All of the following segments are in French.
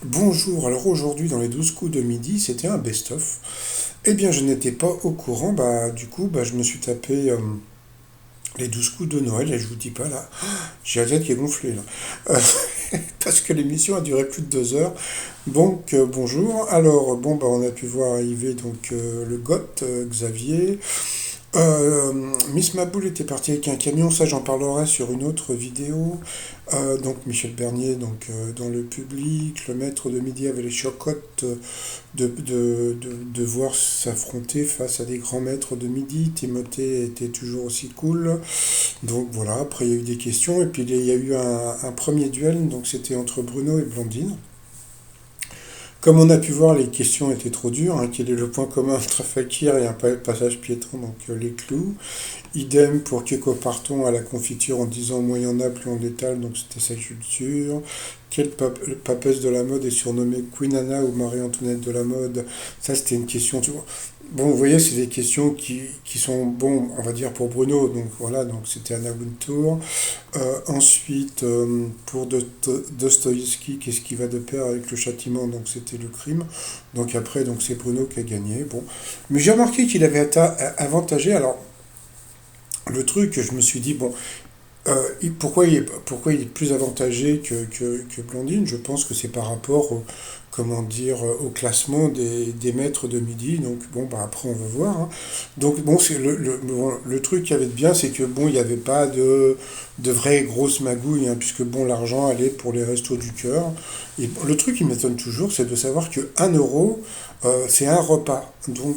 Bonjour, alors aujourd'hui dans les 12 coups de midi, c'était un best-of. Eh bien je n'étais pas au courant, du coup je me suis tapé les 12 coups de Noël et je vous dis pas là, j'ai la tête qui est gonflée là. Parce que l'émission a duré plus de 2 heures. Donc bonjour, alors on a pu voir arriver le goth Xavier. Miss Maboul était partie avec un camion, ça j'en parlerai sur une autre vidéo. Donc Michel Bernier dans le public, le maître de midi avait les chocottes de voir s'affronter face à des grands maîtres de midi. Timothée était toujours aussi cool. Donc voilà, après il y a eu des questions et puis il y a eu un premier duel, donc c'était entre Bruno et Blandine. Comme on a pu voir, les questions étaient trop dures. Quel est le point commun entre un fakir et un passage piéton, les clous. Idem pour Keko Parton à la confiture en disant moins il y en a, plus on l'étale, donc c'était sa culture. Quelle papesse de la mode est surnommée Queen Anna ou Marie-Antoinette de la mode? Ça, c'était une question. Bon, vous voyez, c'est des questions qui sont, bon, on va dire pour Bruno, donc voilà, donc c'était Anna Wintour. Ensuite, pour Dostoïevski, qu'est-ce qui va de pair avec le châtiment? Donc c'était le crime. Donc après, donc c'est Bruno qui a gagné. Bon, mais j'ai remarqué qu'il avait avantagé. Alors le truc, je me suis dit bon, pourquoi il est plus avantagé que Blondine? Je pense que c'est par rapport au, comment dire, au classement des maîtres de midi. Donc après on va voir, hein. Donc bon, c'est le truc qui avait de bien, c'est que bon, il n'y avait pas de vraies grosses magouilles, hein, puisque bon, l'argent allait pour les restos du cœur. Et bon, le truc qui m'étonne toujours, c'est de savoir que 1 euro, c'est un repas. Donc,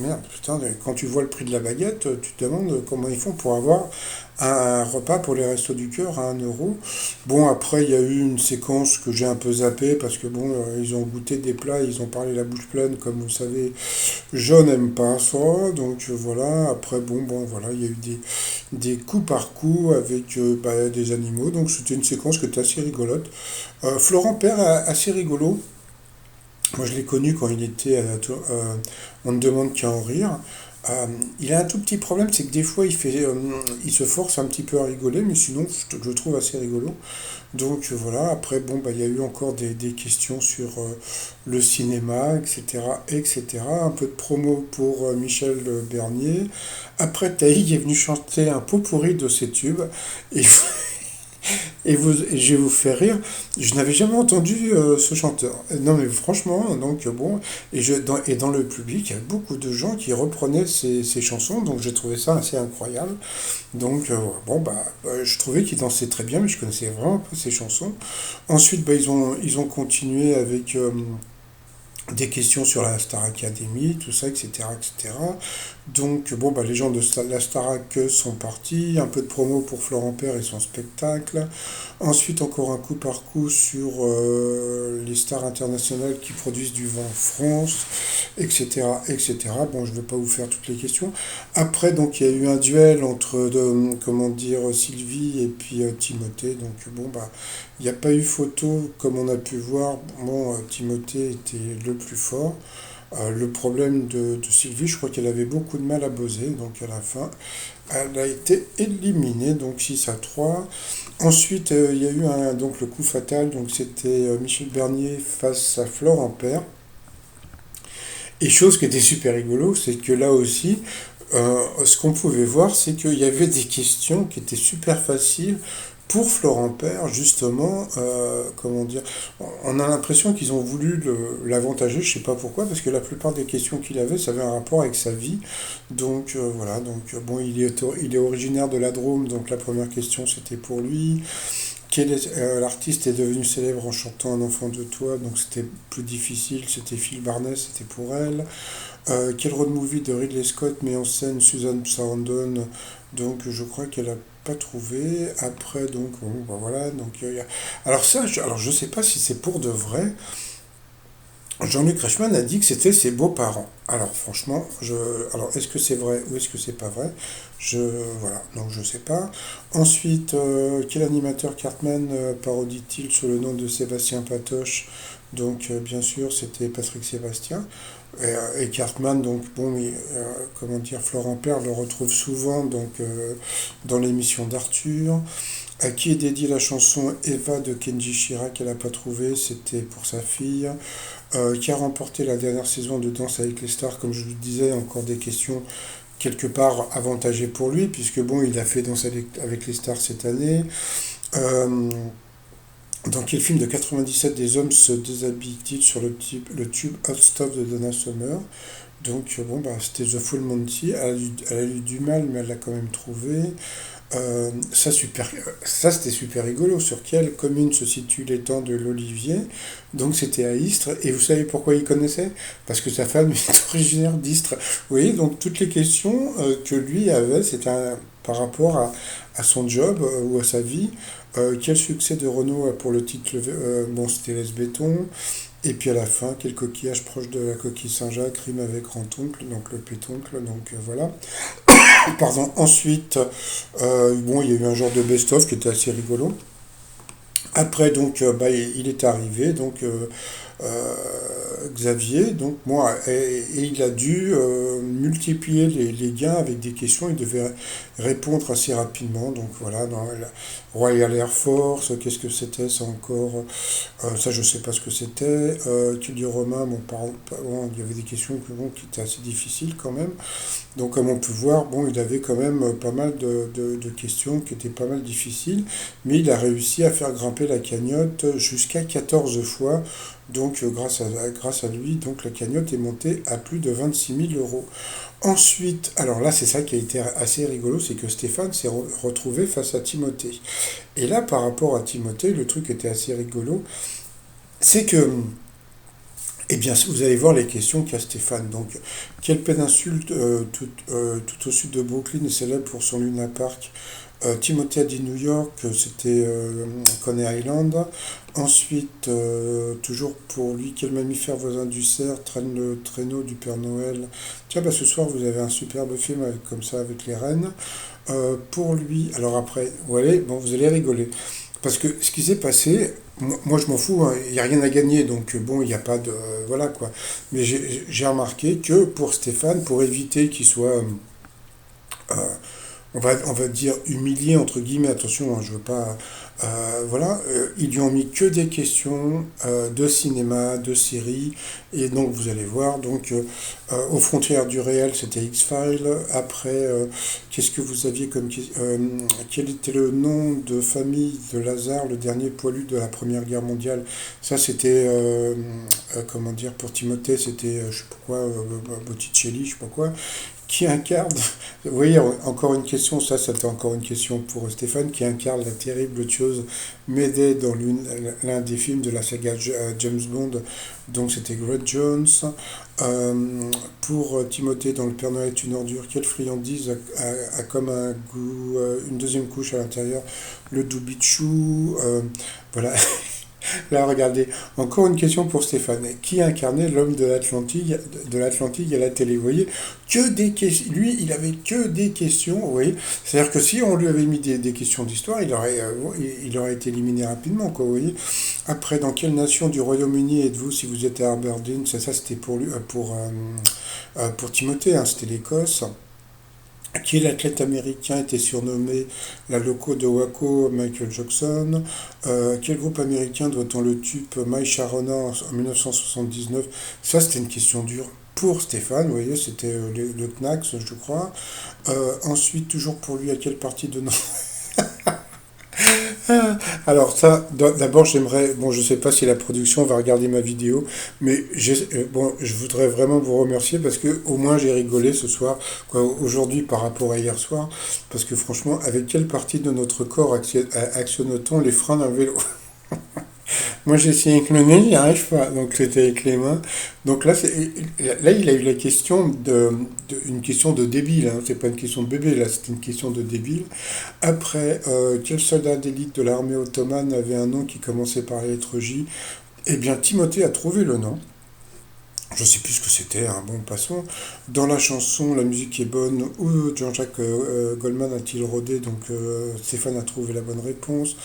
merde, putain, quand tu vois le prix de la baguette, tu te demandes comment ils font pour avoir un repas pour les restos du cœur à 1 euro. Bon, après, il y a eu une séquence que j'ai un peu zappée parce que bon, ils ont goûté des plats, ils ont parlé la bouche pleine, comme vous le savez, je n'aime pas ça. Donc voilà, après, voilà, il y a eu des coups par coup avec des animaux. Donc c'était une séquence qui était assez rigolote. Florent Père, assez rigolo. Moi, je l'ai connu quand il était On ne demande qu'à en rire. Il a un tout petit problème, c'est que des fois, il se force un petit peu à rigoler, mais sinon, je le trouve assez rigolo. Donc voilà, après, il y a eu encore des questions sur le cinéma, etc., etc. Un peu de promo pour Michel Bernier. Après, Taïg est venu chanter un pot pourri de ses tubes. Et je vais vous faire rire, je n'avais jamais entendu ce chanteur. Non mais franchement, et dans le public, il y a beaucoup de gens qui reprenaient ces chansons, donc j'ai trouvé ça assez incroyable. Donc je trouvais qu'il dansait très bien, mais je connaissais vraiment pas ces chansons. Ensuite, ils ont continué avec des questions sur la Star Academy, tout ça, etc., etc. Donc, les gens de la Starac sont partis. Un peu de promo pour Florent Père et son spectacle. Ensuite, encore un coup par coup sur les stars internationales qui produisent du vin en France, etc., etc. Bon, je ne vais pas vous faire toutes les questions. Après, donc, il y a eu un duel entre, comment dire, Sylvie et puis Timothée. Donc, il n'y a pas eu photo, comme on a pu voir. Bon, Timothée était le plus fort. Le problème de Sylvie, je crois qu'elle avait beaucoup de mal à buzzer, donc à la fin, elle a été éliminée, donc 6-3. Ensuite, il y a eu donc le coup fatal, donc c'était Michel Bernier face à Florent Père. Et chose qui était super rigolo, c'est que là aussi, ce qu'on pouvait voir, c'est qu'il y avait des questions qui étaient super faciles pour Florent Père, justement, comment dire, on a l'impression qu'ils ont voulu l'avantager, je sais pas pourquoi, parce que la plupart des questions qu'il avait, ça avait un rapport avec sa vie. Donc voilà, il est originaire de la Drôme, donc la première question c'était pour lui. L'artiste est devenu célèbre en chantant Un enfant de toi, donc c'était plus difficile, c'était Phil Barnes, c'était pour elle. Quel road movie de Ridley Scott met en scène Susan Sarandon? Donc je crois qu'elle a pas trouvé. Après voilà, alors alors je sais pas si c'est pour de vrai. Jean-Luc Reichmann a dit que c'était ses beaux-parents. Alors franchement, alors est-ce que c'est vrai ou est-ce que c'est pas vrai? Voilà, donc je sais pas. Ensuite, quel animateur Cartman parodie-t-il sous le nom de Sébastien Patoche? Donc bien sûr, c'était Patrick Sébastien. Et Cartman, comment dire, Florent Père le retrouve souvent dans l'émission d'Arthur. À qui est dédiée la chanson Eva de Kenji Chirac? Elle n'a pas trouvé, c'était pour sa fille. Qui a remporté la dernière saison de Danse avec les stars? Comme je vous le disais, encore des questions quelque part avantagées pour lui, puisque bon, il a fait Danse avec les stars cette année. Euh, dans quel film de 97 des hommes se déshabillent-ils sur le tube Hot Stuff de Donna Summer? Donc bon, bah, c'était The Full Monty. Elle a eu du mal, mais elle l'a quand même trouvé. Ça c'était super rigolo. Sur quelle commune se situe l'étang de l'Olivier? Donc c'était à Istres. Et vous savez pourquoi il connaissait? Parce que sa femme est originaire d'Istres. Vous voyez, donc toutes les questions que lui avait, c'était par rapport à son job ou à sa vie. Quel succès de Renault pour le titre? Bon, c'était Les Béton. Et puis à la fin, quel coquillage proche de la coquille Saint-Jacques rime avec grand-oncle, donc le pétoncle, donc voilà. Pardon, ensuite, bon, il y a eu un genre de best-of qui était assez rigolo. Après, donc, bah, il est arrivé, donc euh, Xavier, donc moi, et il a dû multiplier les gains avec des questions. Il devait répondre assez rapidement. Donc voilà, dans la Royal Air Force, qu'est-ce que c'était ça encore? Ça, je sais pas ce que c'était. Culture romain, bon, bon, il y avait des questions bon, qui étaient assez difficiles quand même. Donc, comme on peut voir, bon, il avait quand même pas mal de questions qui étaient pas mal difficiles, mais il a réussi à faire grimper la cagnotte jusqu'à 14 fois. Donc, grâce à lui, donc la cagnotte est montée à plus de 26 000 euros. Ensuite, alors là, c'est ça qui a été assez rigolo, c'est que Stéphane s'est retrouvé face à Timothée. Et là, par rapport à Timothée, le truc était assez rigolo, c'est que eh bien, vous allez voir les questions qu'a Stéphane. Donc, quelle péninsule tout au sud de Brooklyn est célèbre pour son Luna Park? Timothée a dit New York, c'était Coney Island. Ensuite, toujours pour lui, quel mammifère voisin du cerf traîne le traîneau du Père Noël? Tiens, bah, ce soir, vous avez un superbe film comme ça avec les rennes. Pour lui, alors après, voilà, bon, vous allez rigoler. Parce que ce qui s'est passé, moi je m'en fous, hein, il n'y a rien à gagner, donc bon, il n'y a pas de... voilà quoi. Mais j'ai remarqué que pour Stéphane, pour éviter qu'il soit euh, on va dire humilié entre guillemets, attention, hein, je veux pas, voilà, ils lui ont mis que des questions de cinéma, de séries, et donc vous allez voir, donc aux frontières du réel, c'était X-Files. Après, qu'est-ce que vous aviez comme quel était le nom de famille de Lazare, le dernier poilu de la Première Guerre mondiale? Ça, c'était comment dire, pour Timothée, c'était je sais pas quoi, Botticelli, je sais pas quoi qui incarne, vous voyez, encore une question, ça c'était encore une question pour Stéphane, qui incarne la terrible chose Médée dans l'un des films de la saga James Bond, donc c'était Greg Jones. Pour Timothée dans Le Père Noël est une ordure, quelle friandise a comme un goût, une deuxième couche à l'intérieur? Le Doubichou, voilà. Là, regardez, encore une question pour Stéphane. Qui incarnait l'homme de l'Atlantique à la télé? Vous voyez, que des questions. Lui, il avait que des questions, vous voyez. C'est-à-dire que si on lui avait mis des questions d'histoire, il aurait été éliminé rapidement, quoi, vous voyez. Après, dans quelle nation du Royaume-Uni êtes-vous si vous êtes à Aberdeen? Ça c'était pour lui, pour Timothée, hein, c'était l'Écosse. Qui l'athlète américain était surnommé la loco de Waco Michael Jackson? Quel groupe américain doit-on le tube My Sharona en 1979? Ça, c'était une question dure pour Stéphane, vous voyez, c'était le Knax, je crois. Ensuite, toujours pour lui, à quelle partie de... Alors ça, d'abord j'aimerais, bon je sais pas si la production va regarder ma vidéo, mais bon, je voudrais vraiment vous remercier parce que au moins j'ai rigolé ce soir, quoi, aujourd'hui par rapport à hier soir, parce que franchement, avec quelle partie de notre corps actionne-t-on les freins d'un vélo? Moi j'ai essayé avec le nez, j'y arrive pas, donc c'était avec les mains. Donc là il a eu la question une question de débile, hein. C'est pas une question de bébé, là c'est une question de débile. Après, quel soldat d'élite de l'armée ottomane avait un nom qui commençait par la lettre J? Eh bien Timothée a trouvé le nom. Je sais plus ce que c'était, hein. Bon, passons. Dans la chanson, la musique est bonne. Où Jean-Jacques Goldman a-t-il rodé? Donc Stéphane a trouvé la bonne réponse.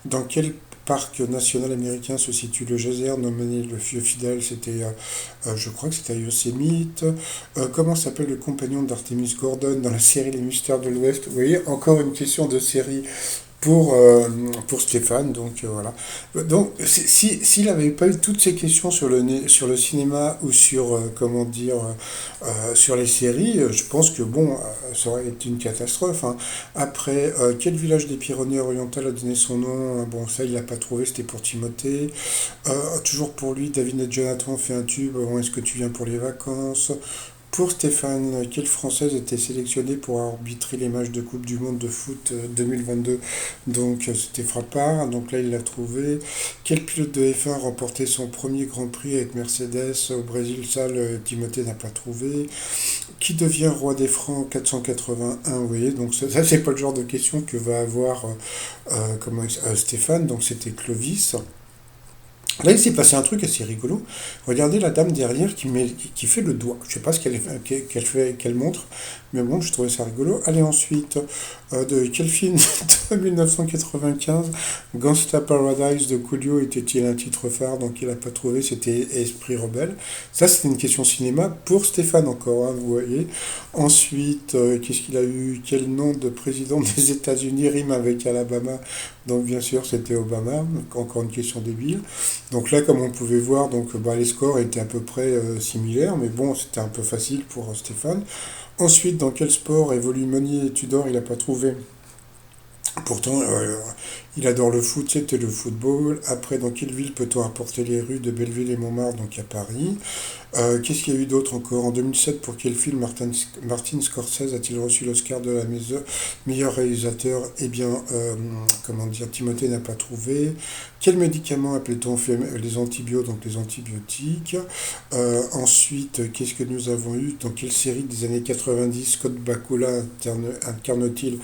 Dans quel parc national américain se situe le geyser nommé le vieux fidèle? C'était, je crois que c'était à Yosemite. Comment s'appelle le compagnon d'Artemis Gordon dans la série Les Mystères de l'Ouest? Vous voyez, encore une question de série pour, euh, pour Stéphane. Donc voilà. Donc s'il n'avait pas eu toutes ces questions sur le cinéma ou sur, comment dire, sur les séries, je pense que bon, ça aurait été une catastrophe, hein. Après, quel village des Pyrénées-Orientales a donné son nom? Bon, ça, il l'a pas trouvé, c'était pour Timothée. Toujours pour lui, David et Jonathan ont fait un tube. Bon, est-ce que tu viens pour les vacances? Pour Stéphane, quelle Française était sélectionnée pour arbitrer les matchs de Coupe du Monde de foot 2022? Donc c'était Frappard, donc là il l'a trouvé. Quel pilote de F1 a remporté son premier Grand Prix avec Mercedes au Brésil? Ça, Timothée n'a pas trouvé. Qui devient roi des Francs en 481? Vous voyez, donc ça, c'est pas le genre de question que va avoir Stéphane, donc c'était Clovis. Là, il s'est passé un truc assez rigolo. Regardez la dame derrière qui fait le doigt. Je sais pas ce qu'elle fait, qu'elle montre, mais bon, je trouvais ça rigolo. Allez, ensuite, de quel film de 1995 Gangsta Paradise de Coolio était-il un titre phare? Donc, il n'a pas trouvé, c'était Esprit rebelle. Ça, c'était une question cinéma pour Stéphane encore, hein, vous voyez. Ensuite, qu'est-ce qu'il a eu? Quel nom de président des États-Unis rime avec Alabama? Donc, bien sûr, c'était Obama. Donc, encore une question débile. Donc là, comme on pouvait voir, donc, bah, les scores étaient à peu près similaires, mais bon, c'était un peu facile pour Stéphane. Ensuite, dans quel sport évolue Meunier et Tudor? Il n'a pas trouvé. Pourtant, il adore le foot, c'était le football. Après, dans quelle ville peut-on apporter les rues de Belleville et Montmartre? Donc à Paris. Qu'est-ce qu'il y a eu d'autre encore? En 2007, pour quel film Martin Scorsese a-t-il reçu l'Oscar de la meilleur réalisateur? Eh bien, comment dire, Timothée n'a pas trouvé. Quel médicament appelle-t-on les antibiotiques, donc les antibiotiques? Ensuite, qu'est-ce que nous avons eu? Dans quelle série des années 90 Scott Bakula incarne-t-il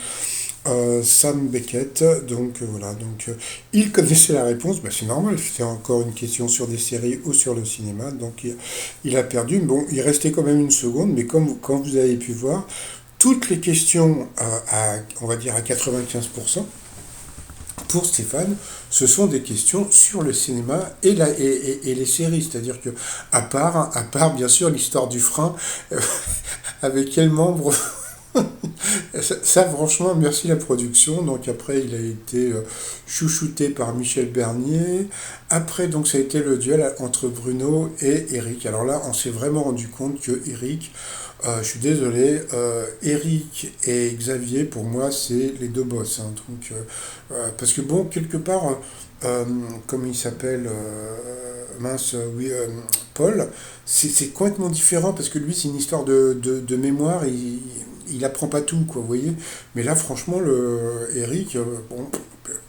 Sam Beckett? Donc voilà, donc il connaissait la réponse, bah, c'est normal, c'était encore une question sur des séries ou sur le cinéma, donc il a perdu. Bon, il restait quand même une seconde, mais comme vous avez pu voir, toutes les questions, on va dire à 95%, pour Stéphane, ce sont des questions sur le cinéma et les séries. C'est-à-dire que, à part bien sûr l'histoire du frein, avec quel membre ça, franchement, merci la production. Donc après, il a été chouchouté par Michel Bernier. Après, donc ça a été le duel entre Bruno et Eric. Alors là, on s'est vraiment rendu compte que Eric, je suis désolé, Eric et Xavier, pour moi, c'est les deux boss, hein. Donc, parce que bon, quelque part, euh, comme il s'appelle, mince, oui, Paul, c'est complètement différent parce que lui, c'est une histoire de mémoire. Il apprend pas tout, quoi, vous voyez. Mais là, franchement, le Eric, bon,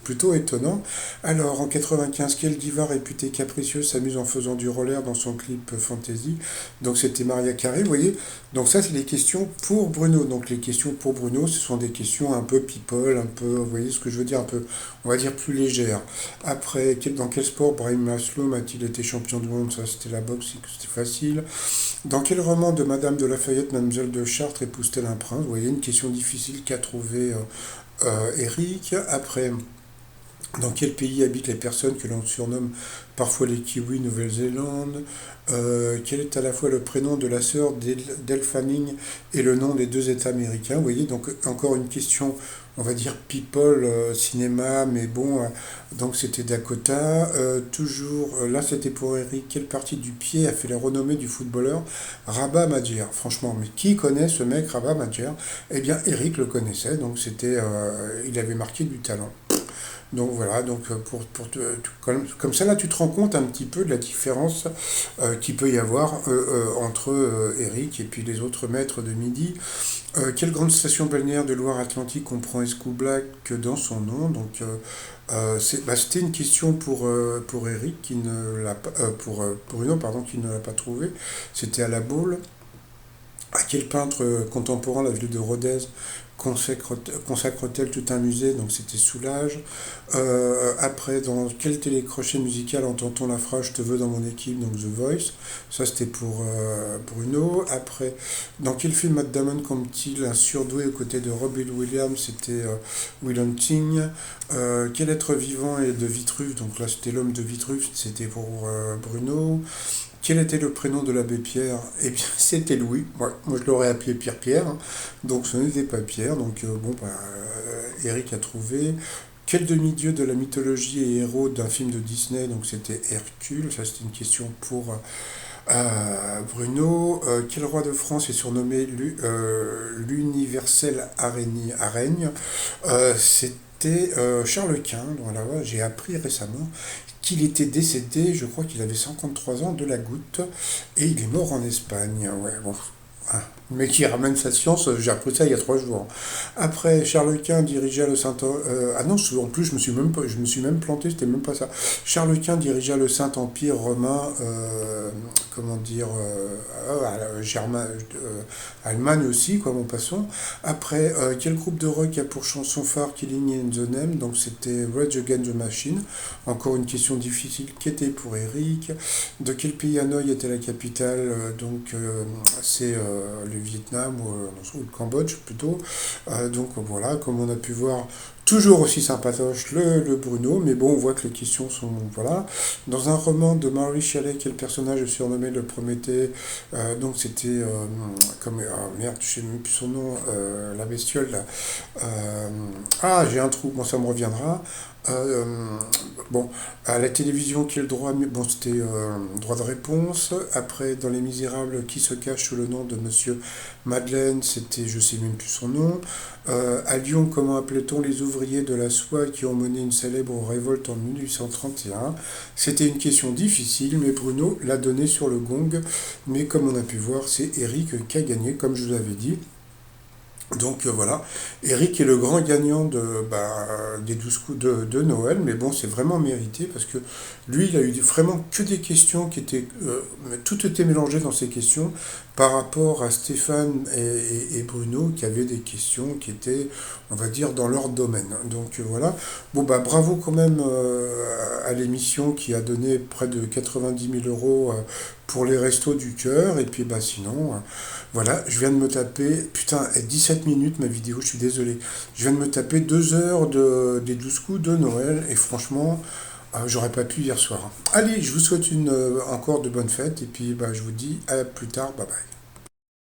plutôt étonnant. Alors, en 95, quelle diva réputée capricieuse s'amuse en faisant du roller dans son clip Fantasy? Donc, c'était Maria Carey, vous voyez. Donc, ça, c'est les questions pour Bruno. Donc, les questions pour Bruno, ce sont des questions un peu people, un peu, vous voyez ce que je veux dire, un peu, on va dire, plus légères. Après, dans quel sport Brahim Maslow a-t-il été champion du monde? Ça, c'était la boxe, c'était facile. Dans quel roman de Madame de Lafayette, Mademoiselle de Chartres épouse-t-elle un prince? Vous voyez, une question difficile qu'a trouvé Eric. Après, dans quel pays habitent les personnes que l'on surnomme parfois les Kiwis Nouvelle-Zélande? Quel est à la fois le prénom de la sœur d'Elle Fanning et le nom des deux États américains? Vous voyez, donc encore une question, on va dire people, cinéma, mais bon, donc c'était Dakota. Toujours, là c'était pour Eric, quelle partie du pied a fait la renommée du footballeur Rabat Madjer? Franchement, mais qui connaît ce mec Rabat Madjer? Eh bien, Eric le connaissait, donc il avait marqué du talent. Donc voilà, donc comme ça là tu te rends compte un petit peu de la différence qu'il peut y avoir entre Eric et puis les autres maîtres de midi. Quelle grande station balnéaire de Loire-Atlantique comprend Escoublac dans son nom? Donc c'était une question pour Eric qui ne l'a pas, pour Bruno pardon qui ne l'a pas trouvé. C'était à la Baule. À quel peintre contemporain la ville de Rodez consacre-t-elle tout un musée? Donc c'était Soulage. Après, dans quel télécrochet musical entend-on la phrase Je te veux dans mon équipe? Donc The Voice. Ça c'était pour Bruno. Après, dans quel film Matt Damon compte-t-il un surdoué aux côtés de Robbie Williams? C'était Will Hunting. Quel être vivant est de Vitruve? Donc là c'était l'homme de Vitruve, c'était pour Bruno. Quel était le prénom de l'abbé Pierre? Eh bien, c'était Louis. Ouais, moi, je l'aurais appelé Pierre-Pierre, hein. Donc, ce n'était pas Pierre. Donc, bon, bah, Eric a trouvé. Quel demi-dieu de la mythologie est héros d'un film de Disney? Donc c'était Hercule, ça c'était une question pour Bruno. Quel roi de France est surnommé l'universel araigne? C'était Charles Quint. Donc là, ouais, j'ai appris récemment qu'il était décédé, je crois qu'il avait 53 ans, de la goutte, et il est mort en Espagne. Ouais, bon, ah, mais qui ramène sa science, j'ai appris ça il y a 3 jours. Après, Charles Quint dirigea le Saint... ah non, en plus, je me suis même planté, c'était même pas ça. Charles Quint dirigea le Saint-Empire romain, comment dire, Allemagne aussi, quoi, bon, passons. Après, quel groupe de rock a pour chanson phare Killing in the Name? Donc c'était Rage Against the Machine. Encore une question difficile qui était pour Eric. De quel pays Hanoï était la capitale? C'est le Vietnam ou le Cambodge plutôt. Donc voilà, comme on a pu voir, toujours aussi sympatoche le Bruno, mais bon, on voit que les questions sont... Voilà. Dans un roman de Mary Shelley, quel personnage est surnommé le Prométhée? Donc c'était... comme... merde, je sais même plus son nom, la bestiole là. J'ai un trou, bon ça me reviendra. Bon, à la télévision, quel droit? Bon, c'était droit de réponse. Après, dans Les Misérables, qui se cache sous le nom de Monsieur Madeleine? C'était, je sais même plus son nom. À Lyon, comment appelait-on les ouvriers de la soie qui ont mené une célèbre révolte en 1831? C'était une question difficile, mais Bruno l'a donné sur le gong. Mais comme on a pu voir, c'est Eric qui a gagné, comme je vous avais dit. Donc voilà, Eric est le grand gagnant des 12 coups de Noël, mais bon, c'est vraiment mérité parce que lui, il a eu vraiment que des questions qui étaient... tout était mélangé dans ces questions par rapport à Stéphane et Bruno qui avaient des questions qui étaient, on va dire, dans leur domaine. Donc voilà, bon bah bravo quand même à l'émission qui a donné près de 90 000 € pour les restos du cœur, et puis bah sinon... Voilà, je viens de me taper, putain, 17 minutes ma vidéo, je suis désolé. Je viens de me taper 2 heures des 12 coups de Noël et franchement, j'aurais pas pu hier soir. Allez, je vous souhaite encore de bonnes fêtes et puis bah, je vous dis à plus tard, bye bye.